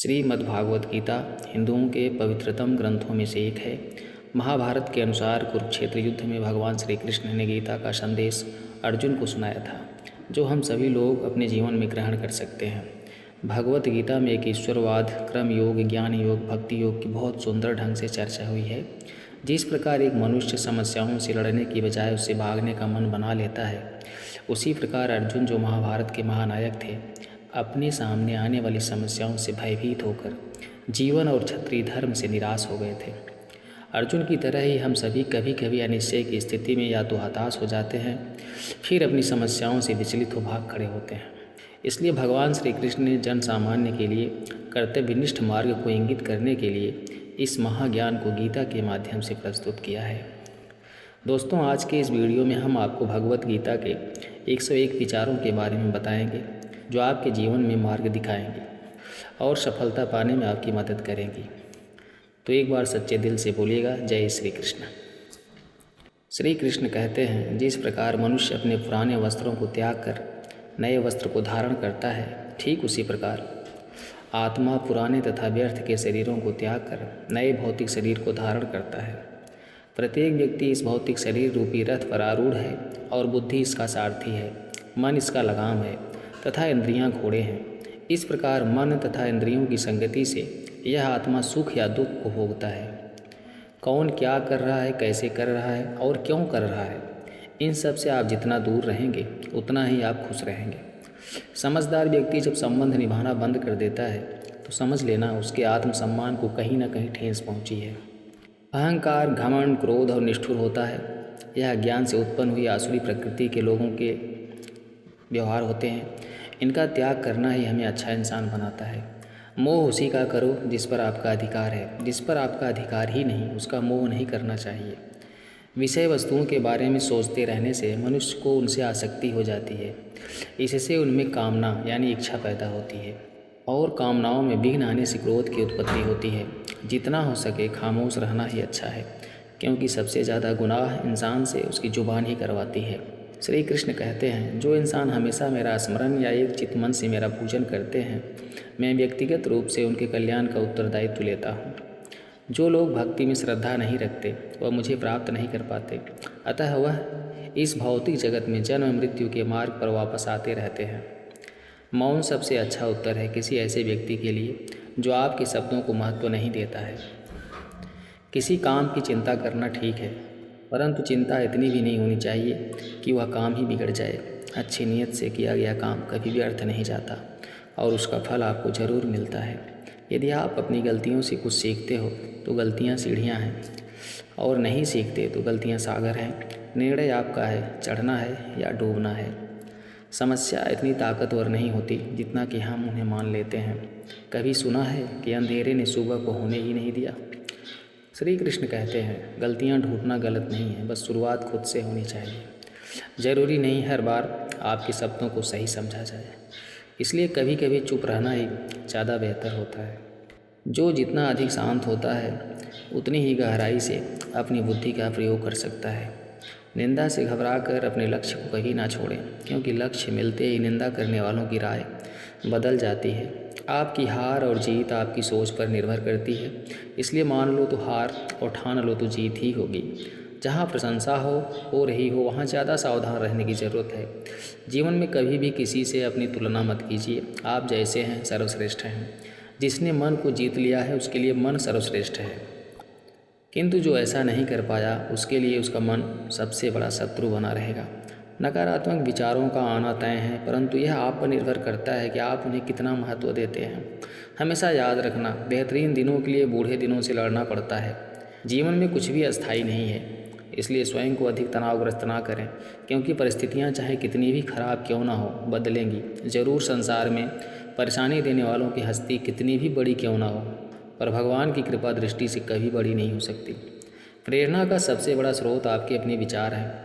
श्रीमद्भागवत गीता हिंदुओं के पवित्रतम ग्रंथों में से एक है। महाभारत के अनुसार कुरुक्षेत्र युद्ध में भगवान श्री कृष्ण ने गीता का संदेश अर्जुन को सुनाया था, जो हम सभी लोग अपने जीवन में ग्रहण कर सकते हैं। भगवत गीता में एक ईश्वरवाद, कर्म योग, ज्ञान योग, भक्ति योग की बहुत सुंदर ढंग से चर्चा हुई है। जिस प्रकार एक मनुष्य समस्याओं से लड़ने की बजाय उससे भागने का मन बना लेता है, उसी प्रकार अर्जुन, जो महाभारत के महानायक थे, अपने सामने आने वाली समस्याओं से भयभीत होकर जीवन और क्षत्रिय धर्म से निराश हो गए थे। अर्जुन की तरह ही हम सभी कभी कभी अनिश्चय की स्थिति में या तो हताश हो जाते हैं, फिर अपनी समस्याओं से विचलित हो भाग खड़े होते हैं। इसलिए भगवान श्री कृष्ण ने जन सामान्य के लिए कर्तव्यनिष्ठ मार्ग को इंगित करने के लिए इस महाज्ञान को गीता के माध्यम से प्रस्तुत किया है। दोस्तों, आज के इस वीडियो में हम आपको भगवत गीता के 101 विचारों के बारे में बताएंगे, जो आपके जीवन में मार्ग दिखाएंगे और सफलता पाने में आपकी मदद करेंगी। तो एक बार सच्चे दिल से बोलिएगा, जय श्री कृष्ण। श्री कृष्ण कहते हैं, जिस प्रकार मनुष्य अपने पुराने वस्त्रों को त्याग कर नए वस्त्र को धारण करता है, ठीक उसी प्रकार आत्मा पुराने तथा व्यर्थ के शरीरों को त्याग कर नए भौतिक शरीर को धारण करता है। प्रत्येक व्यक्ति इस भौतिक शरीर रूपी रथ पर आरूढ़ है और बुद्धि इसका सारथी है, मन इसका लगाम है तथा इंद्रियां घोड़े हैं। इस प्रकार मन तथा इंद्रियों की संगति से यह आत्मा सुख या दुख को भोगता है। कौन क्या कर रहा है, कैसे कर रहा है और क्यों कर रहा है, इन सब से आप जितना दूर रहेंगे उतना ही आप खुश रहेंगे। समझदार व्यक्ति जब संबंध निभाना बंद कर देता है तो समझ लेना उसके आत्मसम्मान को कहीं न कहीं ठेस पहुंची है। अहंकार, घमंड, क्रोध और निष्ठुर होता है। यह अज्ञान से उत्पन्न हुई आसुरी प्रकृति के लोगों के व्यवहार होते हैं। इनका त्याग करना ही हमें अच्छा इंसान बनाता है। मोह उसी का करो जिस पर आपका अधिकार है। जिस पर आपका अधिकार ही नहीं, उसका मोह नहीं करना चाहिए। विषय वस्तुओं के बारे में सोचते रहने से मनुष्य को उनसे आसक्ति हो जाती है। इससे उनमें कामना यानी इच्छा पैदा होती है और कामनाओं में विघ्न आने से क्रोध की उत्पत्ति होती है। जितना हो सके खामोश रहना ही अच्छा है, क्योंकि सबसे ज़्यादा गुनाह इंसान से उसकी जुबान ही करवाती है। श्री कृष्ण कहते हैं, जो इंसान हमेशा मेरा स्मरण या एक चित्त मन से मेरा पूजन करते हैं, मैं व्यक्तिगत रूप से उनके कल्याण का उत्तरदायित्व लेता हूँ। जो लोग भक्ति में श्रद्धा नहीं रखते वह मुझे प्राप्त नहीं कर पाते, अतः वह इस भौतिक जगत में जन्म मृत्यु के मार्ग पर वापस आते रहते हैं। मौन सबसे अच्छा उत्तर है किसी ऐसे व्यक्ति के लिए जो आपके शब्दों को महत्व नहीं देता है। किसी काम की चिंता करना ठीक है, परंतु चिंता इतनी भी नहीं होनी चाहिए कि वह काम ही बिगड़ जाए। अच्छी नीयत से किया गया काम कभी भी व्यर्थ नहीं जाता और उसका फल आपको ज़रूर मिलता है। यदि आप अपनी गलतियों से कुछ सीखते हो तो गलतियाँ सीढ़ियाँ हैं, और नहीं सीखते तो गलतियाँ सागर हैं। निर्णय आपका है, चढ़ना है या डूबना है। समस्या इतनी ताकतवर नहीं होती जितना कि हम उन्हें मान लेते हैं। कभी सुना है कि अंधेरे ने सुबह को होने ही नहीं दिया। श्री कृष्ण कहते हैं, गलतियाँ ढूंढना गलत नहीं है, बस शुरुआत खुद से होनी चाहिए। ज़रूरी नहीं हर बार आपके शब्दों को सही समझा जाए, इसलिए कभी कभी चुप रहना ही ज़्यादा बेहतर होता है। जो जितना अधिक शांत होता है उतनी ही गहराई से अपनी बुद्धि का प्रयोग कर सकता है। निंदा से घबराकर अपने लक्ष्य को कभी ना छोड़ें, क्योंकि लक्ष्य मिलते ही निंदा करने वालों की राय बदल जाती है। आपकी हार और जीत आपकी सोच पर निर्भर करती है, इसलिए मान लो तो हार और ठान लो तो जीत ही होगी। जहाँ प्रशंसा हो रही हो वहाँ ज़्यादा सावधान रहने की ज़रूरत है। जीवन में कभी भी किसी से अपनी तुलना मत कीजिए। आप जैसे हैं सर्वश्रेष्ठ हैं। जिसने मन को जीत लिया है उसके लिए मन सर्वश्रेष्ठ है, किंतु जो ऐसा नहीं कर पाया उसके लिए उसका मन सबसे बड़ा शत्रु बना रहेगा। नकारात्मक विचारों का आना तय है, परंतु यह आप पर निर्भर करता है कि आप उन्हें कितना महत्व देते हैं। हमेशा याद रखना, बेहतरीन दिनों के लिए बूढ़े दिनों से लड़ना पड़ता है। जीवन में कुछ भी अस्थायी नहीं है, इसलिए स्वयं को अधिक तनावग्रस्त ना करें, क्योंकि परिस्थितियां चाहे कितनी भी खराब क्यों ना हो बदलेंगी ज़रूर। संसार में परेशानी देने वालों की हस्ती कितनी भी बड़ी क्यों ना हो, पर भगवान की कृपा दृष्टि से कभी बड़ी नहीं हो सकती। प्रेरणा का सबसे बड़ा स्रोत आपके अपने विचार हैं,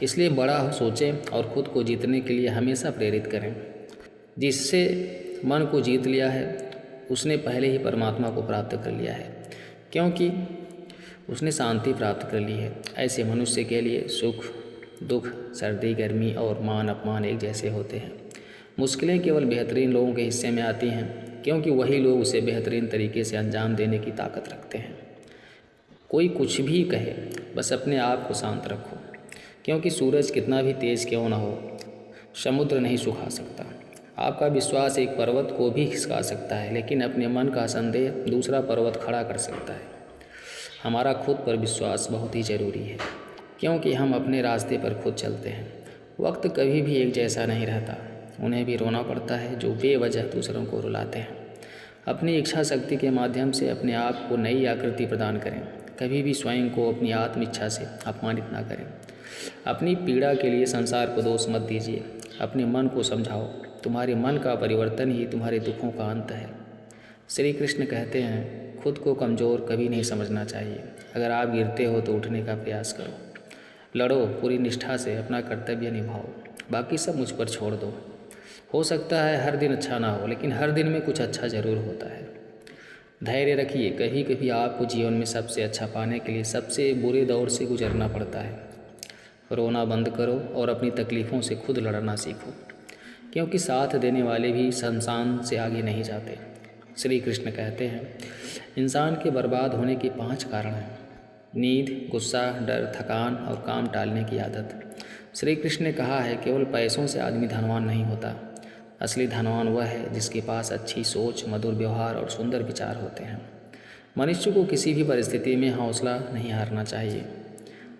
इसलिए बड़ा सोचें और खुद को जीतने के लिए हमेशा प्रेरित करें। जिससे मन को जीत लिया है उसने पहले ही परमात्मा को प्राप्त कर लिया है, क्योंकि उसने शांति प्राप्त कर ली है। ऐसे मनुष्य के लिए सुख दुख, सर्दी गर्मी और मान अपमान एक जैसे होते हैं। मुश्किलें केवल बेहतरीन लोगों के हिस्से में आती हैं, क्योंकि वही लोग उसे बेहतरीन तरीके से अंजाम देने की ताकत रखते हैं। कोई कुछ भी कहे, बस अपने आप को शांत रखो, क्योंकि सूरज कितना भी तेज़ क्यों ना हो, समुद्र नहीं सुखा सकता। आपका विश्वास एक पर्वत को भी खिसका सकता है, लेकिन अपने मन का संदेह दूसरा पर्वत खड़ा कर सकता है। हमारा खुद पर विश्वास बहुत ही ज़रूरी है, क्योंकि हम अपने रास्ते पर खुद चलते हैं। वक्त कभी भी एक जैसा नहीं रहता। उन्हें भी रोना पड़ता है जो बेवजह दूसरों को रुलाते हैं। अपनी इच्छा शक्ति के माध्यम से अपने आप को नई आकृति प्रदान करें। कभी भी स्वयं को अपनी आत्म इच्छा से अपमानित ना करें। अपनी पीड़ा के लिए संसार को दोष मत दीजिए। अपने मन को समझाओ, तुम्हारे मन का परिवर्तन ही तुम्हारे दुखों का अंत है। श्री कृष्ण कहते हैं, खुद को कमज़ोर कभी नहीं समझना चाहिए। अगर आप गिरते हो तो उठने का प्रयास करो, लड़ो, पूरी निष्ठा से अपना कर्तव्य निभाओ, बाकी सब मुझ पर छोड़ दो। हो सकता है हर दिन अच्छा ना हो, लेकिन हर दिन में कुछ अच्छा ज़रूर होता है। धैर्य रखिए, कभी कभी आपको जीवन में सबसे अच्छा पाने के लिए सबसे बुरे दौर से गुजरना पड़ता है। रोना बंद करो और अपनी तकलीफ़ों से खुद लड़ना सीखो, क्योंकि साथ देने वाले भी शमशान से आगे नहीं जाते। श्री कृष्ण कहते हैं, इंसान के बर्बाद होने के 5 कारण हैं: नींद, गुस्सा, डर, थकान और काम टालने की आदत। श्री कृष्ण ने कहा है, केवल पैसों से आदमी धनवान नहीं होता। असली धनवान वह है जिसके पास अच्छी सोच, मधुर व्यवहार और सुंदर विचार होते हैं। मनुष्य को किसी भी परिस्थिति में हौसला नहीं हारना चाहिए।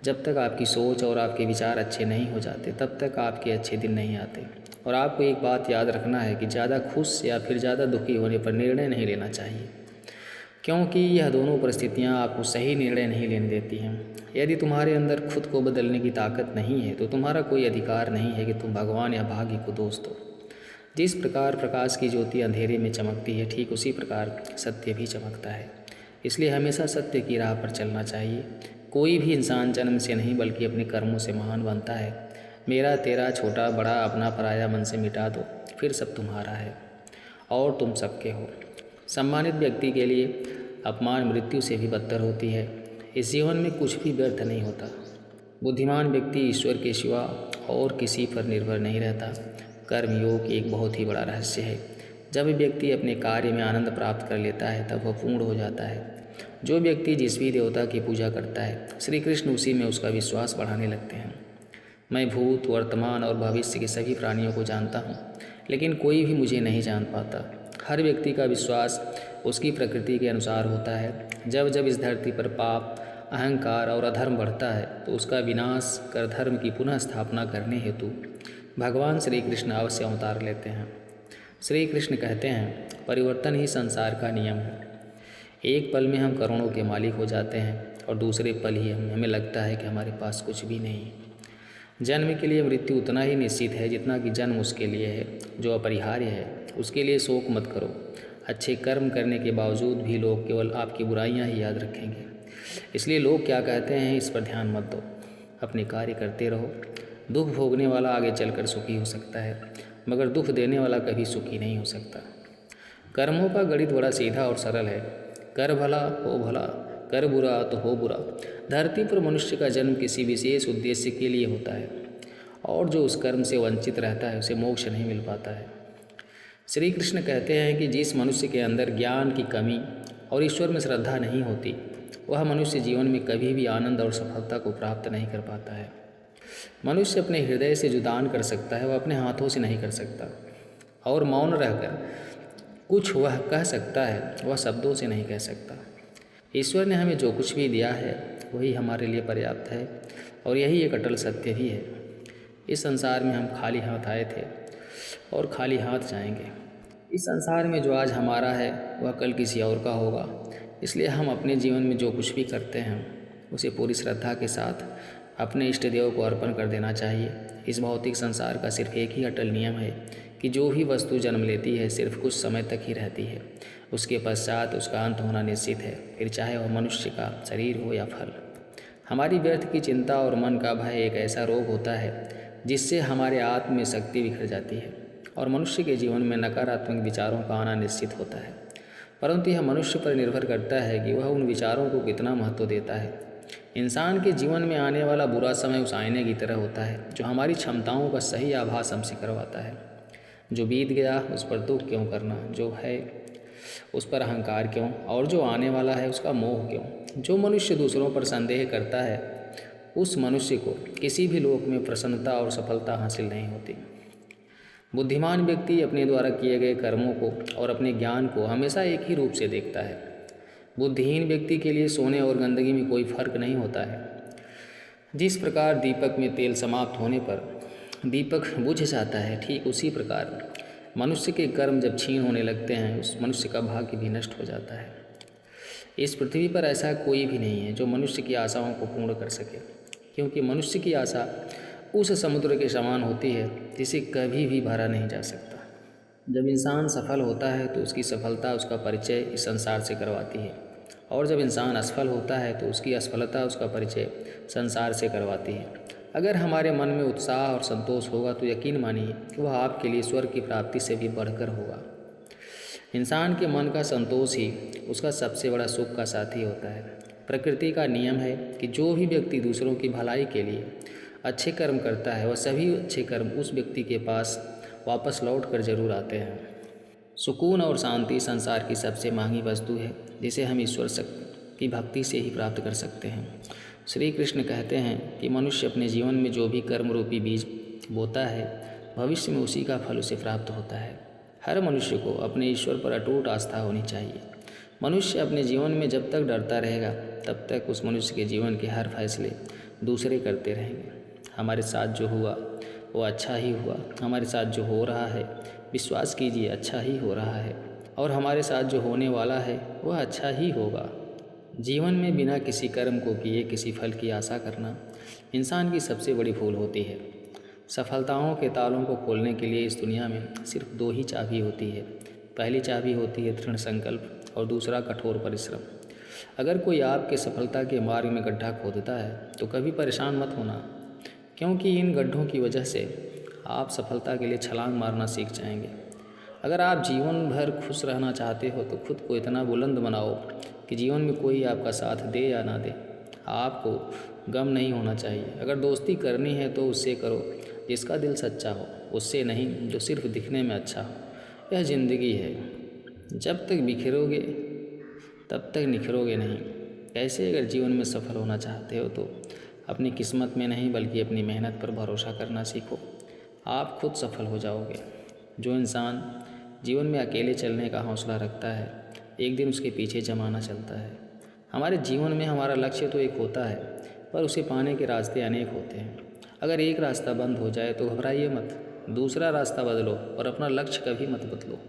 जब तक आपकी सोच और आपके विचार अच्छे नहीं हो जाते, तब तक आपके अच्छे दिन नहीं आते। और आपको एक बात याद रखना है कि ज़्यादा खुश या फिर ज़्यादा दुखी होने पर निर्णय नहीं लेना चाहिए, क्योंकि यह दोनों परिस्थितियां आपको सही निर्णय नहीं लेने देती हैं। यदि तुम्हारे अंदर खुद को बदलने की ताकत नहीं है, तो तुम्हारा कोई अधिकार नहीं है कि तुम भगवान या भाग्य को दोष दो। जिस प्रकार प्रकाश की ज्योति अंधेरे में चमकती है, ठीक उसी प्रकार सत्य भी चमकता है। इसलिए हमेशा सत्य की राह पर चलना चाहिए। कोई भी इंसान जन्म से नहीं बल्कि अपने कर्मों से महान बनता है। मेरा तेरा, छोटा बड़ा, अपना पराया मन से मिटा दो, फिर सब तुम्हारा है और तुम सबके हो। सम्मानित व्यक्ति के लिए अपमान मृत्यु से भी बदतर होती है। इस जीवन में कुछ भी व्यर्थ नहीं होता। बुद्धिमान व्यक्ति ईश्वर के सिवा और किसी पर निर्भर नहीं रहता। कर्मयोग एक बहुत ही बड़ा रहस्य है। जब व्यक्ति अपने कार्य में आनंद प्राप्त कर लेता है, तब वह पूर्ण हो जाता है। जो व्यक्ति जिस भी देवता की पूजा करता है, श्री कृष्ण उसी में उसका विश्वास बढ़ाने लगते हैं। मैं भूत, वर्तमान और भविष्य के सभी प्राणियों को जानता हूँ, लेकिन कोई भी मुझे नहीं जान पाता। हर व्यक्ति का विश्वास उसकी प्रकृति के अनुसार होता है। जब जब इस धरती पर पाप, अहंकार और अधर्म बढ़ता है, तो उसका विनाश कर धर्म की पुनः स्थापना करने हेतु भगवान श्री कृष्ण अवश्य अवतार लेते हैं। श्री कृष्ण कहते हैं, परिवर्तन ही संसार का नियम है। एक पल में हम करोड़ों के मालिक हो जाते हैं और दूसरे पल ही हमें लगता है कि हमारे पास कुछ भी नहीं। जन्म के लिए मृत्यु उतना ही निश्चित है जितना कि जन्म उसके लिए है जो अपरिहार्य है। उसके लिए शोक मत करो। अच्छे कर्म करने के बावजूद भी लोग केवल आपकी बुराइयां ही याद रखेंगे। इसलिए लोग क्या कहते हैं, इस पर ध्यान मत दो। अपने कार्य करते रहो। दुख भोगने वाला आगे चलकर सुखी हो सकता है, मगर दुख देने वाला कभी सुखी नहीं हो सकता। कर्मों का गणित बड़ा सीधा और सरल है। कर भला हो भला, कर बुरा तो हो बुरा। धरती पर मनुष्य का जन्म किसी विशेष उद्देश्य के लिए होता है, और जो उस कर्म से वंचित रहता है उसे मोक्ष नहीं मिल पाता है। श्री कृष्ण कहते हैं कि जिस मनुष्य के अंदर ज्ञान की कमी और ईश्वर में श्रद्धा नहीं होती, वह मनुष्य जीवन में कभी भी आनंद और सफलता को प्राप्त नहीं कर पाता है। मनुष्य अपने हृदय से जो दान कर सकता है, वह अपने हाथों से नहीं कर सकता। और मौन रहकर कुछ वह कह सकता है, वह शब्दों से नहीं कह सकता। ईश्वर ने हमें जो कुछ भी दिया है, वही हमारे लिए पर्याप्त है, और यही एक अटल सत्य भी है। इस संसार में हम खाली हाथ आए थे और खाली हाथ जाएंगे। इस संसार में जो आज हमारा है, वह कल किसी और का होगा। इसलिए हम अपने जीवन में जो कुछ भी करते हैं, उसे पूरी श्रद्धा के साथ अपने इष्ट देव को अर्पण कर देना चाहिए। इस भौतिक संसार का सिर्फ एक ही अटल नियम है कि जो भी वस्तु जन्म लेती है, सिर्फ कुछ समय तक ही रहती है। उसके पश्चात उसका अंत होना निश्चित है, फिर चाहे वह मनुष्य का शरीर हो या फल। हमारी व्यर्थ की चिंता और मन का भय एक ऐसा रोग होता है जिससे हमारे आत्म में शक्ति बिखर जाती है और मनुष्य के जीवन में नकारात्मक विचारों का आना निश्चित होता है। परंतु यह मनुष्य पर निर्भर करता है कि वह उन विचारों को कितना महत्व देता है। इंसान के जीवन में आने वाला बुरा समय उस आईने की तरह होता है जो हमारी क्षमताओं का सही आभास हमसे करवाता है। जो बीत गया उस पर दुख क्यों करना, जो है उस पर अहंकार क्यों, और जो आने वाला है उसका मोह क्यों। जो मनुष्य दूसरों पर संदेह करता है उस मनुष्य को किसी भी लोक में प्रसन्नता और सफलता हासिल नहीं होती। बुद्धिमान व्यक्ति अपने द्वारा किए गए कर्मों को और अपने ज्ञान को हमेशा एक ही रूप से देखता है। बुद्धिहीन व्यक्ति के लिए सोने और गंदगी में कोई फर्क नहीं होता है। जिस प्रकार दीपक में तेल समाप्त होने पर दीपक बुझ जाता है, ठीक उसी प्रकार मनुष्य के कर्म जब क्षीण होने लगते हैं उस मनुष्य का भाग्य भी नष्ट हो जाता है। इस पृथ्वी पर ऐसा कोई भी नहीं है जो मनुष्य की आशाओं को पूर्ण कर सके, क्योंकि मनुष्य की आशा उस समुद्र के समान होती है जिसे कभी भी भरा नहीं जा सकता। जब इंसान सफल होता है तो उसकी सफलता उसका परिचय इस संसार से करवाती है, और जब इंसान असफल होता है तो उसकी असफलता उसका परिचय संसार से करवाती है। अगर हमारे मन में उत्साह और संतोष होगा तो यकीन मानिए कि वह आपके लिए स्वर्ग की प्राप्ति से भी बढ़कर होगा। इंसान के मन का संतोष ही उसका सबसे बड़ा सुख का साथी होता है। प्रकृति का नियम है कि जो भी व्यक्ति दूसरों की भलाई के लिए अच्छे कर्म करता है वह सभी अच्छे कर्म उस व्यक्ति के पास वापस लौट कर जरूर आते हैं। सुकून और शांति संसार की सबसे महंगी वस्तु है जिसे हम ईश्वर की भक्ति से ही प्राप्त कर सकते हैं। श्री कृष्ण कहते हैं कि मनुष्य अपने जीवन में जो भी कर्म रूपी बीज बोता है भविष्य में उसी का फल उसे प्राप्त होता है। हर मनुष्य को अपने ईश्वर पर अटूट आस्था होनी चाहिए। मनुष्य अपने जीवन में जब तक डरता रहेगा तब तक उस मनुष्य के जीवन के हर फैसले दूसरे करते रहेंगे। हमारे साथ जो हुआ वो अच्छा ही हुआ, हमारे साथ जो हो रहा है विश्वास कीजिए अच्छा ही हो रहा है, और हमारे साथ जो होने वाला है वह अच्छा ही होगा। जीवन में बिना किसी कर्म को किए किसी फल की आशा करना इंसान की सबसे बड़ी भूल होती है। सफलताओं के तालों को खोलने के लिए इस दुनिया में सिर्फ दो ही चाबी होती है। पहली चाबी होती है दृढ़ संकल्प और दूसरा कठोर परिश्रम। अगर कोई आपके सफलता के मार्ग में गड्ढा खोदता है तो कभी परेशान मत होना, क्योंकि इन गड्ढों की वजह से आप सफलता के लिए छलांग मारना सीख जाएंगे। अगर आप जीवन भर खुश रहना चाहते हो तो खुद को इतना बुलंद बनाओ कि जीवन में कोई आपका साथ दे या ना दे आपको गम नहीं होना चाहिए। अगर दोस्ती करनी है तो उससे करो जिसका दिल सच्चा हो, उससे नहीं जो सिर्फ दिखने में अच्छा हो। यह ज़िंदगी है, जब तक बिखरोगे तब तक निखरोगे नहीं। कैसे अगर जीवन में सफल होना चाहते हो तो अपनी किस्मत में नहीं बल्कि अपनी मेहनत पर भरोसा करना सीखो, आप खुद सफल हो जाओगे। जो इंसान जीवन में अकेले चलने का हौसला रखता है एक दिन उसके पीछे ज़माना चलता है। हमारे जीवन में हमारा लक्ष्य तो एक होता है पर उसे पाने के रास्ते अनेक होते हैं। अगर एक रास्ता बंद हो जाए तो घबराइए मत, दूसरा रास्ता बदलो और अपना लक्ष्य कभी मत बदलो।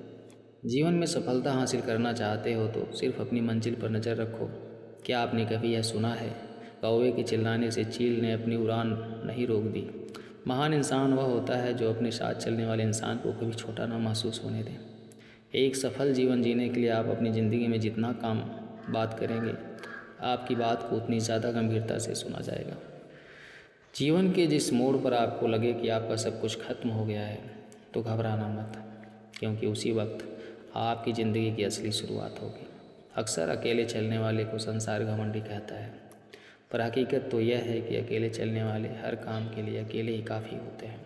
जीवन में सफलता हासिल करना चाहते हो तो सिर्फ अपनी मंजिल पर नज़र रखो। क्या आपने कभी यह सुना है, कौवे के चिल्लाने से चील ने अपनी उड़ान नहीं रोक दी। महान इंसान वह होता है जो अपने साथ चलने वाले इंसान को कभी छोटा ना महसूस होने दे। एक सफल जीवन जीने के लिए आप अपनी ज़िंदगी में जितना काम बात करेंगे आपकी बात को उतनी ज़्यादा गंभीरता से सुना जाएगा। जीवन के जिस मोड़ पर आपको लगे कि आपका सब कुछ खत्म हो गया है तो घबराना मत, क्योंकि उसी वक्त आपकी ज़िंदगी की असली शुरुआत होगी। अक्सर अकेले चलने वाले को संसार घमंडी कहता है, पर हकीकत तो यह है कि अकेले चलने वाले हर काम के लिए अकेले ही काफ़ी होते हैं।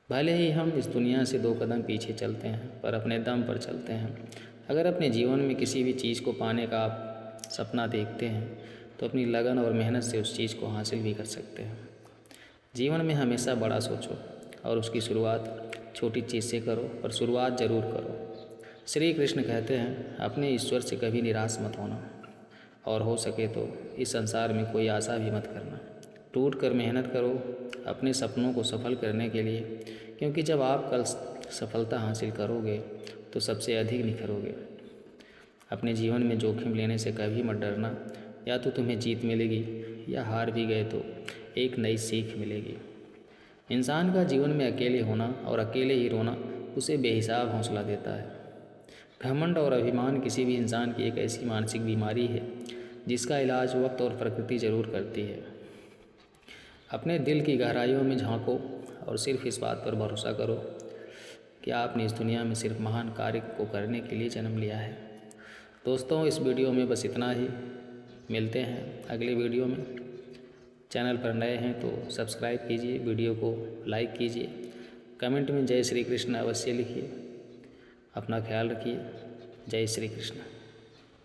भले ही हम इस दुनिया से 2 कदम पीछे चलते हैं पर अपने दम पर चलते हैं। अगर अपने जीवन में किसी भी चीज़ को पाने का आप सपना देखते हैं तो अपनी लगन और मेहनत से उस चीज़ को हासिल भी कर सकते हैं। जीवन में हमेशा बड़ा सोचो और उसकी शुरुआत छोटी चीज़ से करो, पर शुरुआत ज़रूर करो। श्री कृष्ण कहते हैं अपने ईश्वर से कभी निराश मत होना, और हो सके तो इस संसार में कोई आशा भी मत करना। टूट कर मेहनत करो अपने सपनों को सफल करने के लिए, क्योंकि जब आप कल सफलता हासिल करोगे तो सबसे अधिक निखरोगे। अपने जीवन में जोखिम लेने से कभी मत डरना, या तो तुम्हें जीत मिलेगी या हार भी गए तो एक नई सीख मिलेगी। इंसान का जीवन में अकेले होना और अकेले ही रोना उसे बेहिसाब हौसला देता है। घमंड और अभिमान किसी भी इंसान की एक ऐसी मानसिक बीमारी है जिसका इलाज वक्त और प्रकृति जरूर करती है। अपने दिल की गहराइयों में झांको और सिर्फ इस बात पर भरोसा करो कि आपने इस दुनिया में सिर्फ महान कार्य को करने के लिए जन्म लिया है। दोस्तों, इस वीडियो में बस इतना ही। मिलते हैं अगले वीडियो में। चैनल पर नए हैं तो सब्सक्राइब कीजिए, वीडियो को लाइक कीजिए, कमेंट में जय श्री कृष्ण अवश्य लिखिए। अपना ख्याल रखिए। जय श्री कृष्ण।